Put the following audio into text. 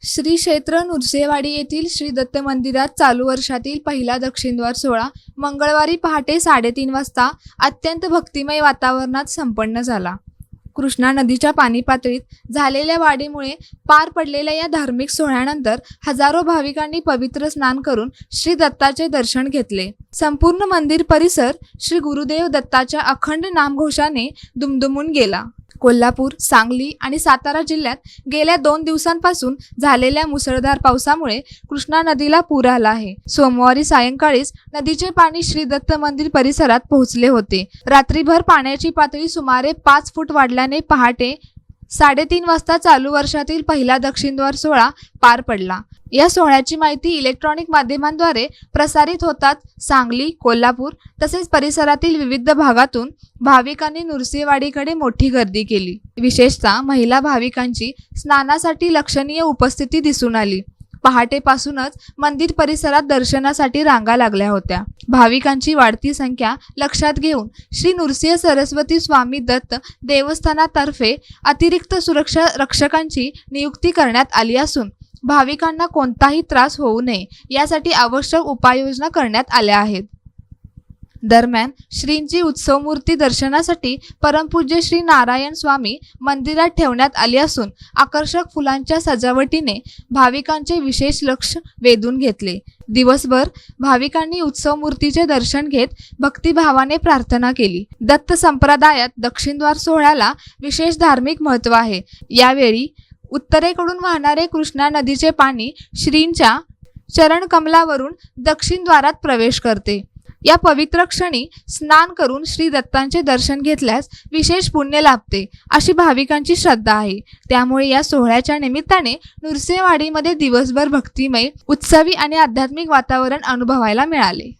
श्री क्षेत्र नृसिंहवाडी येथील श्री दत्त मंदिरात चालू वर्षातील पहिला दक्षिणद्वार सोहळा मंगळवारी पहाटे 3:30 वाजता अत्यंत भक्तिमय वातावरणात संपन्न झाला. कृष्णा नदीच्या पाणी पातळीत झालेल्या वाढीमुळे पार पडलेल्या या धार्मिक सोहळ्यानंतर हजारो भाविकांनी पवित्र स्नान करून श्री दत्ताचे दर्शन घेतले. संपूर्ण मंदिर परिसर श्री गुरुदेव दत्ताच्या अखंड नामघोषाने दुमदुमून गेला. कोल्हापूर, सांगली आणि सातारा जिल्ह्यात गेल्या 2 दिवसांपासून झालेल्या मुसळधार पावसामुळे कृष्णा नदीला पूर आला आहे. सोमवारी सायंकाळीच नदीचे पाणी श्री दत्त मंदिर परिसरात पोहोचले होते. रात्रीभर पाण्याची पातळी सुमारे 5 फूट वाढल्याने पहाटे 3:30 वाजता चालू वर्षातील पहिला दक्षिणद्वार सोहळा पार पडला. या सोहळ्याची माहिती इलेक्ट्रॉनिक माध्यमांद्वारे प्रसारित होताच सांगली, कोल्हापूर तसेच परिसरातील विविध भागातून भाविकांनी नृसिंहवाडीकडे मोठी गर्दी केली. विशेषतः महिला भाविकांची स्नानासाठी लक्षणीय उपस्थिती दिसून आली. पहाटेपासूनच मंदिर परिसरात दर्शनासाठी रांगा लागल्या होत्या. भाविकांची वाढती संख्या लक्षात घेऊन श्री नृसिंह सरस्वती स्वामी दत्त देवस्थानातर्फे अतिरिक्त सुरक्षा रक्षकांची नियुक्ती करण्यात आली असून भाविकांना कोणताही त्रास होऊ नये यासाठी आवश्यक उपाययोजना करण्यात आल्या आहेत. दरम्यान श्रींची उत्सव मूर्ती दर्शनासाठी परमपूज्य श्री नारायण स्वामी मंदिरात ठेवण्यात आली असून आकर्षक फुलांच्या सजावटीने भाविकांचे विशेष लक्ष वेधून घेतले. दिवसभर भाविकांनी उत्सव मूर्तीचे दर्शन घेत भक्तिभावाने प्रार्थना केली. दत्त संप्रदायात दक्षिणद्वार सोहळ्याला विशेष धार्मिक महत्त्व आहे. यावेळी उत्तरेकडून वाहणारे कृष्णा नदीचे पाणी श्रींच्या चरणकमलावरून दक्षिण द्वारात प्रवेश करते. या पवित्र क्षणी स्नान करून श्री दत्तांचे दर्शन घेतल्यास विशेष पुण्य लाभते अशी भाविकांची श्रद्धा आहे. त्यामुळे या सोहळ्याच्या निमित्ताने नृसिंहवाडीमध्ये दिवसभर भक्तिमय, उत्सवी आणि आध्यात्मिक वातावरण अनुभवायला मिळाले.